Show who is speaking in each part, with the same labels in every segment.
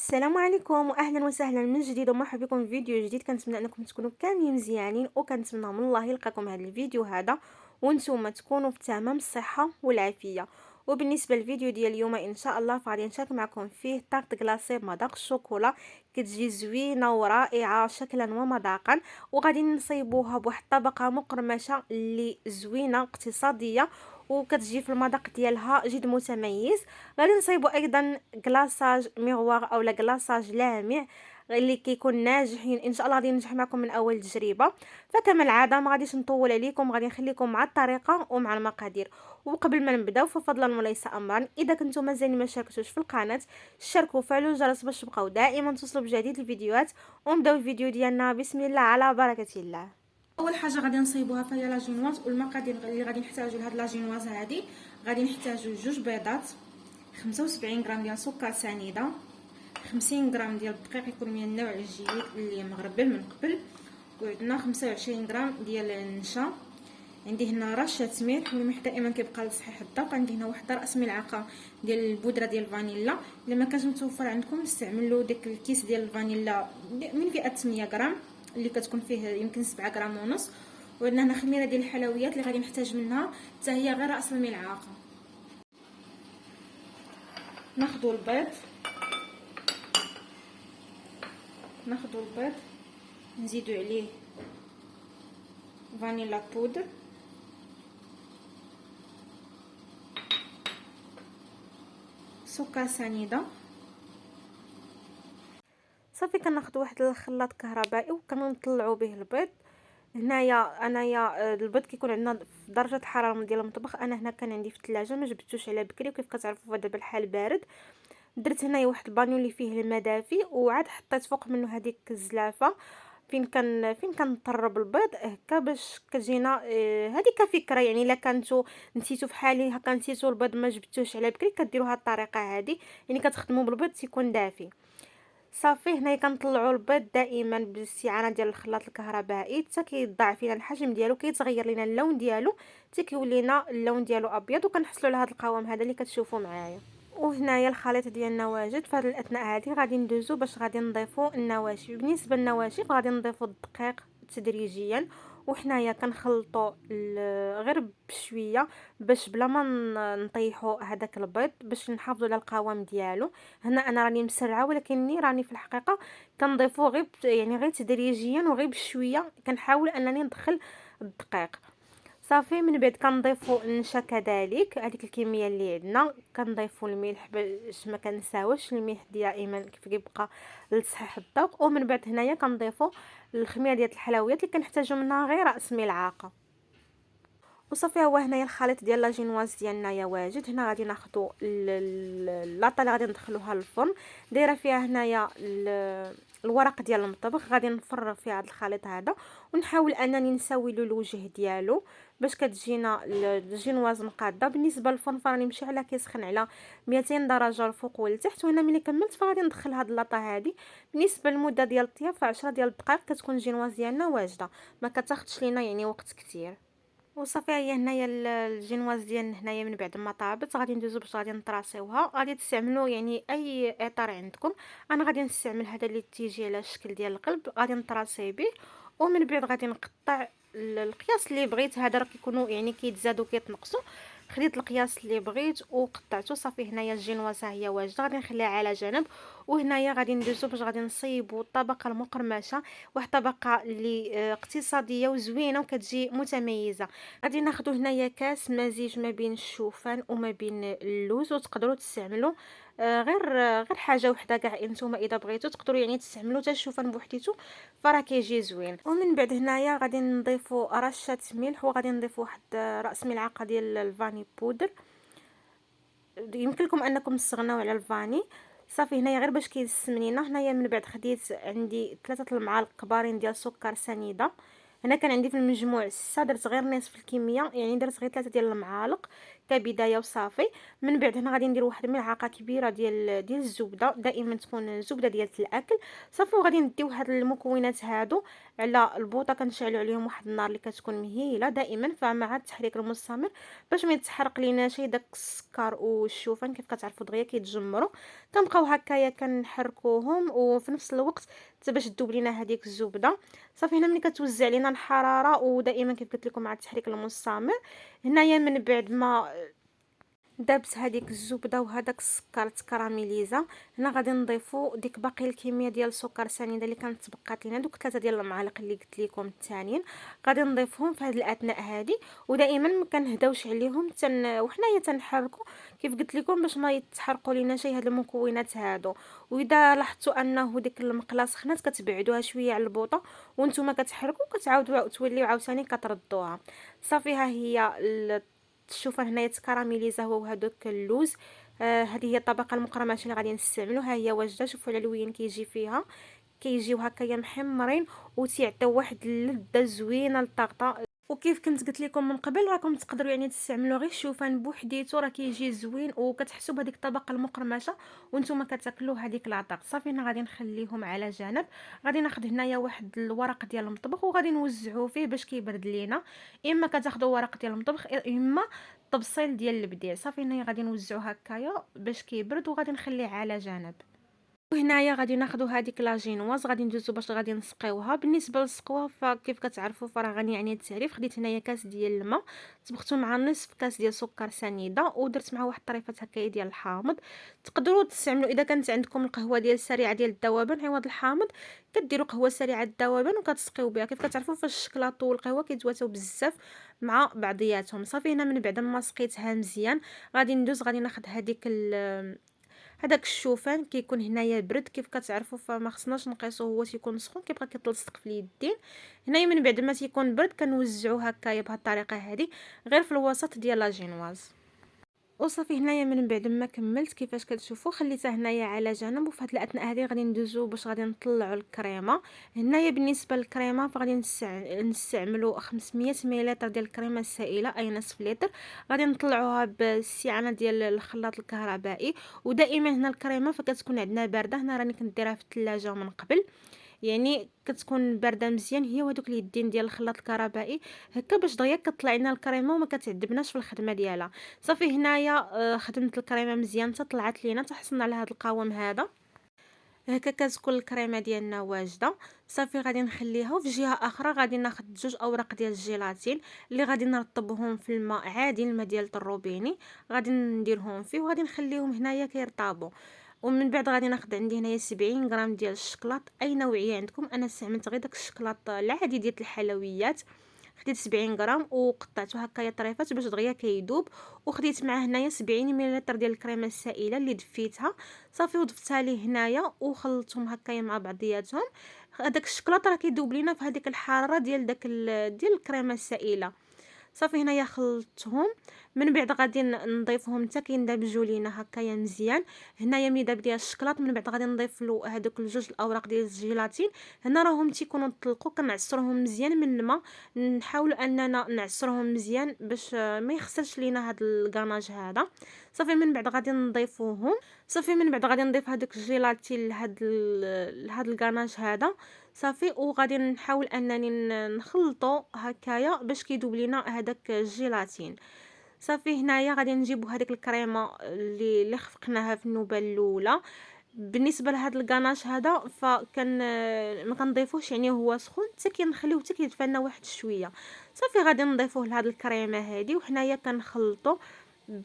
Speaker 1: السلام عليكم واهلا وسهلا من جديد ومرحبا بكم في فيديو جديد. كنتمنى انكم تكونوا كاملين مزيانين وكنتمنى من الله يلقاكم هذا الفيديو هذا وانتم تكونوا في تمام الصحه والعافيه. وبالنسبه للفيديو ديال اليوم ان شاء الله فغادي نشارك معكم فيه طارت كلاصي بمذاق الشوكولا، كتجي زوينه ورائعه شكلا ومذاقا، وغادي نصيبوها بواحد الطبقه مقرمشه اللي زوينه اقتصاديه وكتجي في المذاق ديالها جد متميز. غادي نصايبو ايضا كلاصاج ميغوار او لا كلاصاج لامع اللي كيكون ناجح ان شاء الله غادي ينجح معكم من اول تجربه. فكما العاده ما غاديش نطول عليكم، غادي نخليكم مع الطريقه ومع المقادير. وقبل ما نبداو ففضلا وليس امرا، اذا كنتم مازال ما شاركتوش في القناه شاركوا وفعلوا الجرس باش تبقاو دائما توصلوا بجديد الفيديوهات. ونبداو الفيديو ديالنا بسم الله على بركه الله. اول حاجه غادي نصايبوها فهي لاجينواز، والمقادير اللي غادي نحتاجوا لهاد لاجينواز هذه غادي نحتاجوا جوج بيضات، 75 غرام ديال سكر سنيده، 50 غرام ديال الدقيق يكون من النوع الجيد اللي مغربل من قبل، وعندنا 25 غرام ديال النشا، عندي هنا رشه ملح والملح دائما كيبقى لصحيح الذوق، عندي هنا واحد راس ملعقه ديال البودره ديال الفانيلا، الا ما كانش متوفر عندكم استعملوا داك الكيس ديال الفانيلا من فئه 100 غرام اللي كتكون فيه يمكن 7 غرام ونص. وعندنا هنا خميره ديال الحلويات اللي غادي نحتاج منها حتى هي غير راس الملعقه. ناخذ البيض نزيدو عليه فانيلا بودر، سكر سنيده. صافي كناخذ واحد الخلاط كهربائي وكنطلعوا به البيض. انايا البيض كيكون عندنا في درجه الحراره ديال المطبخ، انا هنا كان عندي في الثلاجه ما جبتوش على بكري، وكيف كتعرفوا دابا الحال بارد. درت هنايا واحد البانيو اللي فيه الماء دافي، وعاد حطيت فوق منه هذيك الزلافه فين كنطرب البيض هكا باش كتجينا هذيك فكره. يعني الا كنتو نسيتو في حالي هكا نسيتو البيض ما جبتوش على بكري كديروا هذه الطريقه هذه، يعني كتخدموا بالبيض تيكون دافي. صافي هنايا كنطلعوا البيض دائما بالاستعانه ديال الخلاط الكهربائي حتى كيضاعف لينا الحجم ديالو، كيتغير لينا اللون ديالو حتى كيولي لنا اللون ديالو ابيض، وكنحصلوا على هذا القوام هذا اللي كتشوفوا معايا. وهنايا الخليط ديالنا واجد. في هذه الاثناء هذه غادي ندوزو باش غادي نضيفوا النواشف. بالنسبه للنواشف غادي نضيفوا الدقيق تدريجيا، وحنايا كنخلطوا غير بشويه باش بلا ما نطيحوا هذاك البيض باش نحافظوا على القوام ديالو. هنا انا راني مسرعه ولكنني راني في الحقيقه كنضيفوا غير يعني غير تدريجيا وغير بشويه، كنحاول انني ندخل الدقيق. صافي من بعد كنضيفوا النشا كذلك هذيك الكميه اللي عندنا، كنضيفوا الملح باش ما كنساوش الملح دائما كيف كيبقى لتصحيح الذوق. ومن بعد هنايا كنضيفوا الخميره ديال الحلويات اللي كنحتاجوا منها غير راس ملعقه. وصافي هو هنايا الخليط ديال لاجينواز ديالنا يا واجد. هنا غادي ناخذوا اللاطه اللي غادي ندخلوها للفرن، دايره فيها هنايا الورق ديال المطبخ، غادي نفرغ فيها هذا الخليط هذا ونحاول انني نسوي له الوجه ديالو باش كتجينا الجينواز مقاده. بالنسبه للفرن فراني مشي على كيسخن على 200 درجه الفوق والتحت، وهنا ملي كملت فغادي ندخل هاد اللاطه هذه. بالنسبه للمده ديال الطياب ف 10 ديال الدقائق كتكون الجينواز ديالنا واجده، ما كتاخذش لينا يعني وقت كثير. وصافي هي هنايا الجينواز ديالنا هنايا من بعد ما طابت غادي ندوزو باش غادي نطراسيوها. غادي تستعملوا يعني اي اطار عندكم، انا غادي نستعمل هذا اللي تيجي على الشكل ديال القلب، غادي نطراسي به. ومن بعد غادي نقطع القياس اللي بغيت. هذا راه كيكونوا يعني كيتزادوا كيتنقصوا، خديت القياس اللي بغيت وقطعته. صافي هنايا الجينواز هي واجده، غادي نخليها على جنب. وهنايا غادي ندوزو باش غادي نصيبوا الطبقه المقرمشه، واحد الطبقه اللي اقتصاديه وزوينه وكتجي متميزه. غادي ناخذ هنايا كاس مزيج ما بين الشوفان وما بين اللوز، وتقدروا تستعملوا غير حاجه وحده كاع. انتم اذا بغيتوا تقدروا يعني تستعملوا حتى الشوفان بوحديتو فراه كيجي زوين. ومن بعد هنايا غادي نضيفوا رشه ملح، وغادي نضيفوا واحد راس ملعقه ديال الفاني بودر، يمكن لكم انكم تستغناو على الفاني. صافي هنايا غير باش كيسمن لينا. هنايا من بعد خديت عندي 3 المعالق كبارين ديال سكر سنيده، هنا كان عندي في المجموع 6، درت غير نصف الكميه يعني درت غير 3 ديال المعالق كبدايه وصافي. من بعد هنا غادي ندير واحد الملعقه كبيره ديال الزبده، دائما تكون الزبده ديال الاكل صافي. وغادي نديو هاد المكونات هادو على البوطه، كنشعلوا عليهم واحد النار اللي كتكون مهيله دائما، فمع التحريك المستمر باش ما يتحرق لينا شي. داك السكر والشوفان كيف كتعرفوا دغيا كيتجمروا. كنبقاو هكايا كنحركوهم، وفي نفس الوقت حتى باش تذوب لينا هذيك الزبده. صافي هنا ملي كتوزع لينا الحراره، ودائما كيف قلت لكم مع التحريك المستمر، هنايا من بعد ما دابت هذيك الزبده وهذاك السكر تكراميليزا، هنا غادي نضيفوا ديك باقي الكميه ديال السكر سنيده اللي كانت تبقات لينا، دوك 3 ديال المعالق اللي قلت لكم الثانيين، غادي نضيفهم في هذه الاثناء هذه. ودائما ما كنهداوش عليهم وحنايا تنحركوا كيف قلت لكم باش ما يتحرقوا لينا شي هاد المكونات هادو. واذا لاحظتوا انه ديك المقله سخنات كتبعدوها شويه على البوطه، وانتم كتحركوا كتعاودوا توليو عاوتاني كتردوها. صافي ها هي الشوفان هنايا تكراميليزا هو وهذوك اللوز. هذه هي الطبقه المقرمشه اللي غادي نستعملوها، هي واجده. شوفوا على الوين كيجي فيها، كيجيو هكايا محمرين وتيعطيو واحد اللذه زوينه للطاقطه. وكيف كنت قلت لكم من قبل، راكم تقدروا يعني تستعملوا غير الشوفان بوحديتو، راه كيجي زوين وكتحسوا بهذيك الطبقه المقرمشه وانتم كتاكلوا هذيك لاطاق. صافي هنا غادي نخليهم على جنب. غادي ناخذ هنايا واحد الورق ديال المطبخ وغادي نوزعوه فيه باش كيبرد لينا. اما كتاخذوا ورق ديال المطبخ، اما طبسيل ديال البديل. صافي هنايا غادي نوزعوه هكايا باش كيبرد، وغادي نخليه على جنب. وهنايا غادي ناخذوا هذيك لاجينواز، غادي ندوزو باش غادي نسقيوها. بالنسبه للسقوه فكيف كتعرفوا فراه غني عن التعريف. خديت هنايا كاس ديال الماء، طبختو مع نصف كاس ديال سكر سنيده، ودرت معاه واحد الطريفه هكايا ديال الحامض. تقدروا تستعملوا اذا كانت عندكم القهوه ديال السريعه ديال الذوبان عوض الحامض، كديروا قهوه سريعه الذوبان وكتسقيو بها. كيف كتعرفوا فاش الشكلاط والقهوه كيتواتاو بزاف مع بعضياتهم. صافي هنا من بعد ما سقيتها مزيان غادي ندوز، غادي ناخذ هذاك الشوفان كيكون هنايا برد. كيف كتعرفوا فما خصناش نقيسوه هو تيكون سخون كيبقى كيتلصق في اليدين. هنايا من بعد ما تيكون برد كنوزعوه هكايا بهذه الطريقه هذه غير في الوسط ديال لاجينواز. وصافي هنايا من بعد ما كملت كيفاش كتشوفوا خليتها هنايا على جنب. وفي هاد الاثناء هذه غادي ندوزو باش غادي نطلعوا الكريمه. هنايا بالنسبه للكريمه فغادي نستعملوا 500 ملل ديال الكريمه السائله، اي نصف لتر. غادي نطلعوها بالاستعانه ديال الخلاط الكهربائي. ودائما هنا الكريمه فكتكون عندنا بارده، هنا راني كنديرها في الثلاجه من قبل، يعني كتكون بارده مزيان هي وهذوك اليدين ديال الخلاط الكهربائي هكا باش دغيا كطلع لنا الكريمه وما كتعذبناش في الخدمه ديالها. صافي هنايا خدمت الكريمه مزيان حتى طلعت لينا، حتى حصلنا على هذا القوام هذا. هكا كتكون الكريمه ديالنا واجده. صافي غادي نخليها. وفي جهه اخرى غادي ناخذ 2 اوراق ديال الجيلاتين اللي غادي نرطبهم في الماء عادي، الماء ديال الطروبيني غادي نديرهم فيه وغادي نخليهم هنايا كيرطابوا. ومن بعد غادي ناخذ عندي هنايا 70 غرام ديال الشكلاط، اي نوعيه عندكم. انا استعملت غير داك الشكلاط العادي ديال الحلويات. خديت 70 غرام وقطعته هكايا طريفات باش دغيا كيذوب. وخديت معاه هنايا 70 ملل ديال الكريمه السائله اللي دفيتها. صافي وضفتها ليه هنايا وخلطتهم هكايا مع بعضياتهم. هذاك الشكلاط راه كيذوب لينا في هذيك الحراره ديال ديال الكريمه السائله. صافي هنايا خلطتهم. من بعد غادي نضيفهم حتى كيندمجوا لينا هكايا مزيان. هنايا ملي داب ليا الشكلاط من بعد غادي نضيف له هذوك الاوراق ديال الجيلاتين. هنا راهم تيكونوا طلقوا، كنعصرهم مزيان من الماء. نحاولوا اننا نعصرهم مزيان باش ما يخسرش لينا هذا الكاناج هذا. صافي من بعد غادي نضيفوهم. صافي من بعد غادي نضيف هذاك الجيلاتين لهاد الكاناج هذا. صافي وغادي نحاول انني نخلطو هكايا باش كيذوب لينا هذاك الجيلاتين. صافي هنايا غادي نجيبو هذيك الكريمه اللي خفقناها في النوبه الاولى. بالنسبه لهذا الكاناش هذا فكان ما كنضيفوش يعني هو سخون، حتى كنخليوه حتى كيدفى لنا واحد شويه. صافي غادي نضيفوه لهاد الكريمه هذه وحنايا كنخلطو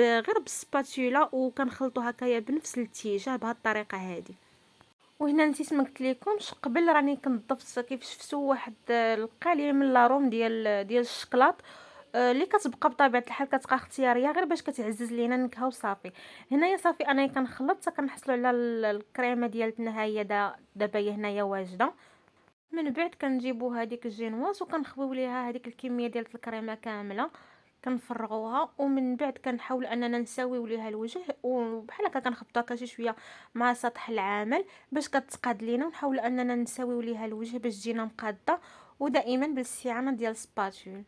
Speaker 1: غير بالسباتولا، وكنخلطو هكايا بنفس الاتجاه بهذه الطريقه هذه. وهنا نسيت ما قلت لكمش قبل، راني كنت ضفت كيف شفتوا واحد القليل من لاروم ديال الشكلاط اللي كتبقى بطبيعه الحال كتبقى اختياريه غير باش كتعزز لينا النكهه. وصافي هنايا صافي انا كنخلط حتى كنحصلوا على الكريمه ديالتنا. هي دابا هي هنايا واجده. من بعد كنجيبوا هذيك الجينواز وكنخويو ليها هذيك الكميه ديال الكريمه كامله، كنفرغوها. ومن بعد كنحاول اننا نساويو ليها الوجه، وبحال هكا كنخبطوها شي شويه مع سطح العامل باش كتقاد لينا. ونحاول اننا نساويو ليها الوجه باش تجينا مقاده، ودائما بالاستعانه ديال سباتول.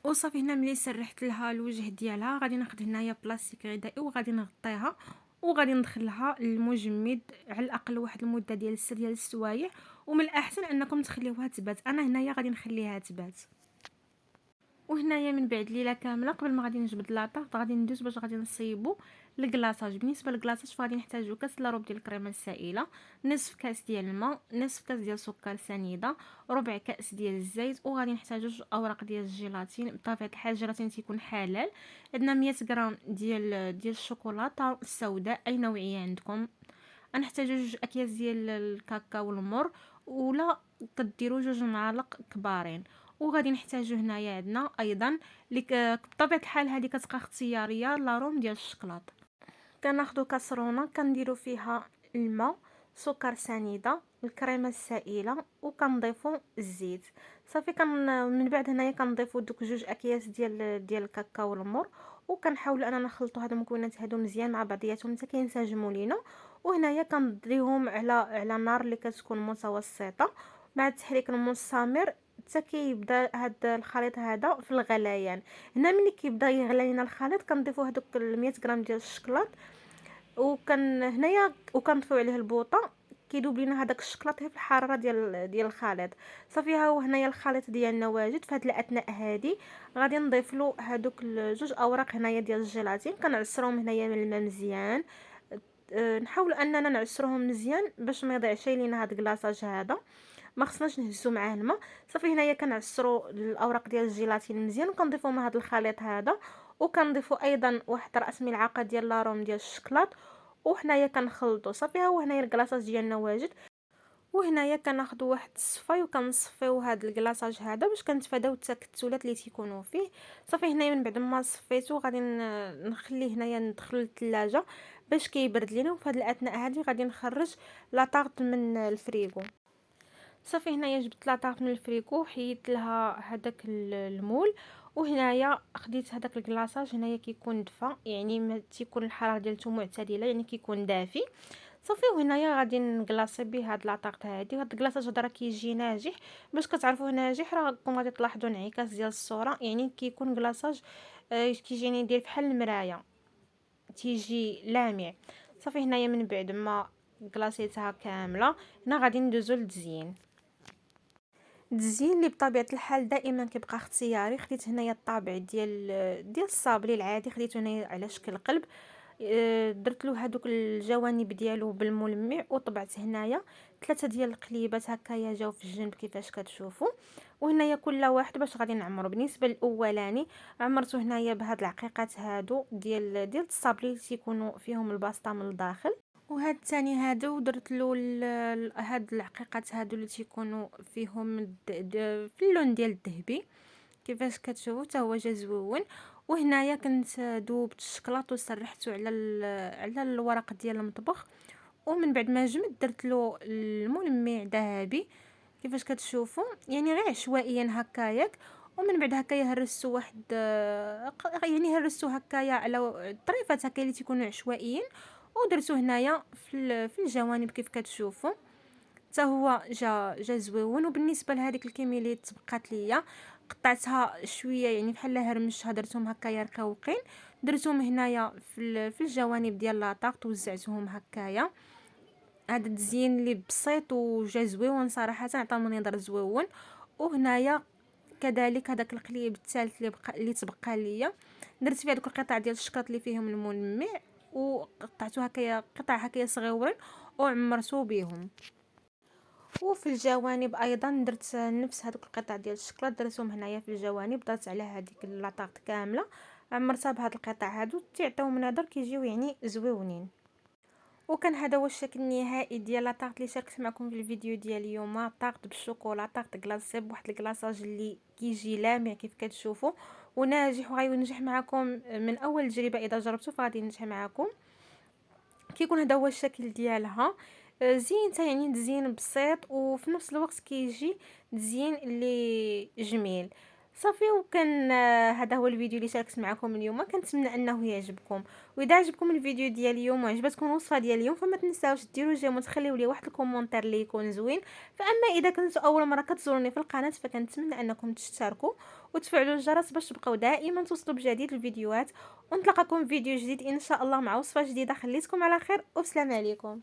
Speaker 1: وصافي هنا ملي سرحت لها الوجه ديالها غادي ناخذ هنايا بلاستيك غذائي وغادي نغطيها وغادي ندخلها للمجمد على الاقل واحد المده ديال 6 ديال السوايع. ومن الاحسن انكم تخليوها تبات، انا هنايا غادي نخليها تبات. وهنايا من بعد ليله كامله قبل ما غادي نجبد لاطاط غادي ندوز باش غادي نصيبو الكلاصاج. بالنسبه للكلاصاج فغادي نحتاجو كاس لاروب ديال الكريمه السائله، نصف كاس ديال الماء، نصف كاس ديال سكر سنيده، ربع كاس ديال الزيت، وغادي نحتاجو 2 اوراق ديال الجيلاتين. بطبيعه الحال الجيلاتين تيكون حلال. عندنا 100 غرام ديال الشوكولاته السوداء اي نوعيه عندكم. غنحتاجو 2 اكياس ديال الكاكاو المر، ولا كديروا 2 معالق كبارين. وغادي نحتاجو هنايا عندنا ايضا بطبيعه الحال هذه كتبقى اختياريه لاروم ديال الشكلاط. كناخذوا كاسرونه كنديروا فيها الماء، سكر سنيده، الكريمه السائله، وكنضيفوا الزيت. صافي من بعد هنايا كنضيفوا دوك 2 اكياس ديال الكاكاو المر، وكنحاولوا اننا نخلطوا هاد المكونات هادو مزيان مع بعضياتهم حتى كينسجموا لينا. وهنايا كنديريهم على نار اللي كتكون متوسطه مع التحريك المستمر حتى كيبدا هاد الخليط هذا في الغليان. هنا ملي كيبدا يغلى لينا الخليط كنضيفوا هذوك 100 غرام ديال الشكلاط، هنايا وكنطفيو عليه البوطه كيدوب لينا هذاك الشكلاط في الحراره ديال الخليط. صافي ها هو هنايا الخليط ديالنا واجد. في هاد الاثناء هادي غادي نضيف له هذوك 2 اوراق هنايا ديال الجيلاتين كنعصرهم هنايا من الماء مزيان. نحاول اننا نعصرهم مزيان باش ما يضيعش لينا هاد الكلاصاج هذا، ما خصناش نهزو معاه الماء. صافي هنايا كنعصروا الاوراق ديال الجيلاتين مزيان وكنضيفوا مع هذا الخليط هذا، وكنضيفوا ايضا واحد راس ملعقه ديال لاروم ديال الشكلاط، وحنايا كنخلطوا. صافي ها هو هنايا الكلاصاج ديالنا واجد. وهنايا كناخذوا واحد الصفاي وكنصفيو هذا الكلاصاج هذا باش كنتفاداو التكتلات اللي تيكونوا فيه. صافي هنايا من بعد ما صفيتو غادي نخليه هنايا ندخلو للثلاجه باش كيبرد لينا. وفي هذه الاثناء هذه غادي نخرج لاطارط من الفريغو. صافي هنايا جبت لاطارط من الفريكو حيدت لها هذاك المول، وهنايا خديت هذاك الكلاصاج هنايا كيكون دفا يعني ما تيكون الحراره ديالته معتدله يعني كيكون دافي. صافي وهنايا غادي نكلاصي به هاد لاطارط هادي. وهاد الكلاصاج هذا راه كيجي ناجح. باش كتعرفوه ناجح راه راكم غادي تلاحظوا انعكاس ديال الصوره، يعني كيكون كلاصاج كيجيني يدير بحال المرايه تيجي لامع. صافي هنايا من بعد ما كلاصيتها كامله هنا غادي ندوزو للتزيين. التزيين اللي بطبيعه الحال دائما كيبقى اختياري. خديت هنايا الطابع ديال الصابلي العادي، خديته هنايا على شكل قلب. درت له هذوك الجوانب ديالو بالملمع وطبعت هنايا 3 ديال القليبات هكايا جاو في الجنب كيفاش كتشوفوا. وهنايا كل واحد باش غادي نعمرو. بالنسبه للاولاني عمرته هنايا بهاد العقيقات هادو ديال الصابلي اللي تيكونوا فيهم الباسطه من الداخل. وهاد الثاني هادو درت له هاد العقيقات هادو اللي تيكونوا فيهم في اللون ديال الذهبي كيفاش كتشوفوا حتى هو جا زويون. وهنايا كنت دوبت الشكلاط وسرحته على الورق ديال المطبخ. ومن بعد ما جمد درت له الملمع ذهبي كيفاش كتشوفوا يعني غير عشوائيا هكاياك. ومن بعد هكايا هرستو واحد يعني هرستو هكايا على طريفات هكايا اللي تيكونوا عشوائيين، ودرتو هنايا في الجوانب كيف كتشوفوا حتى هو جا زويون. وبالنسبه لهذيك الكميه اللي تبقات ليا قطعتها شويه يعني بحال هرمشها درتهم هكايا رقوقين، درتهم هنايا في الجوانب ديال لاطاق وزعتهم هكايا. هذا التزيين اللي بسيط وجا زويون صراحه عطى منظر زويون. وهنايا كذلك هذاك القليب الثالث اللي تبقى ليا درت فيه هذوك القطع ديال الشكلاط اللي فيهم الملمع وقطعته هكايا قطع هكايا صغيورين وعمرته بهم. وفي الجوانب ايضا درت نفس هذوك القطع ديال الشكلاط درتهم هنايا في الجوانب. درت على هذيك لاطاط كامله عمرتها بهاد القطع هادو تيعطيو منظر كيجيو يعني زويونين. وكان هذا هو الشكل النهائي ديال لاطارط اللي شاركت معكم في الفيديو ديال اليوم. طارط بالشوكولا، طارط كلاصي بواحد الكلاصاج اللي كيجي لامع كيف كتشوفوا وناجح وغينجح معكم من اول تجربه. اذا جربتوا فغادي ينجح معكم. كيكون هذا هو الشكل ديالها زينتها يعني تزيين بسيط وفي نفس الوقت كيجي تزيين اللي جميل. صافي وكان هذا هو الفيديو اللي شاركت معكم اليوم. كنتمنى انه يعجبكم. واذا عجبكم الفيديو ديال اليوم وعجبتكم الوصفه ديال اليوم فما تنساوش ديروا جيم وتخليوا لي واحد الكومونتير اللي يكون زوين. فاما اذا كنتوا اول مره كتزوروني في القناه فكنتمنى انكم تشتركوا وتفعلوا الجرس باش تبقاو دائما توصلوا بجديد الفيديوهات. ونتلاقاكم في فيديو جديد ان شاء الله مع وصفة جديدة. خليتكم على خير، والسلام عليكم.